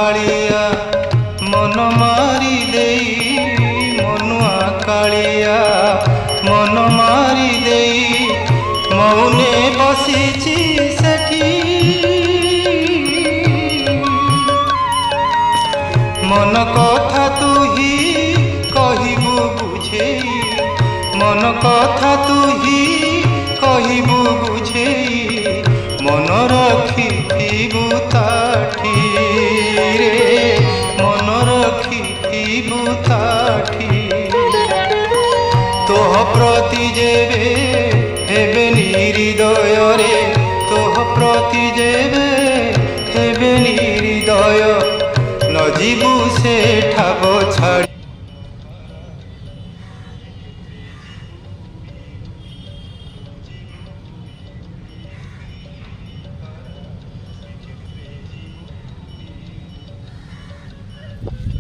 कालिया मन मारी देई मनुआ कालिया मन मारी देई मौने बसीची सेठी मन कथा तू ही कहबू बुझेई मन कथा तू ही कहबू बुझेई मन रखिबू ताठी रे मन रखिबू ताठी तोह प्रति जेबे हेबे निर्दय रे तोह प्रति जेबे हेबे निर्दय न जीवु से ठाब छाड़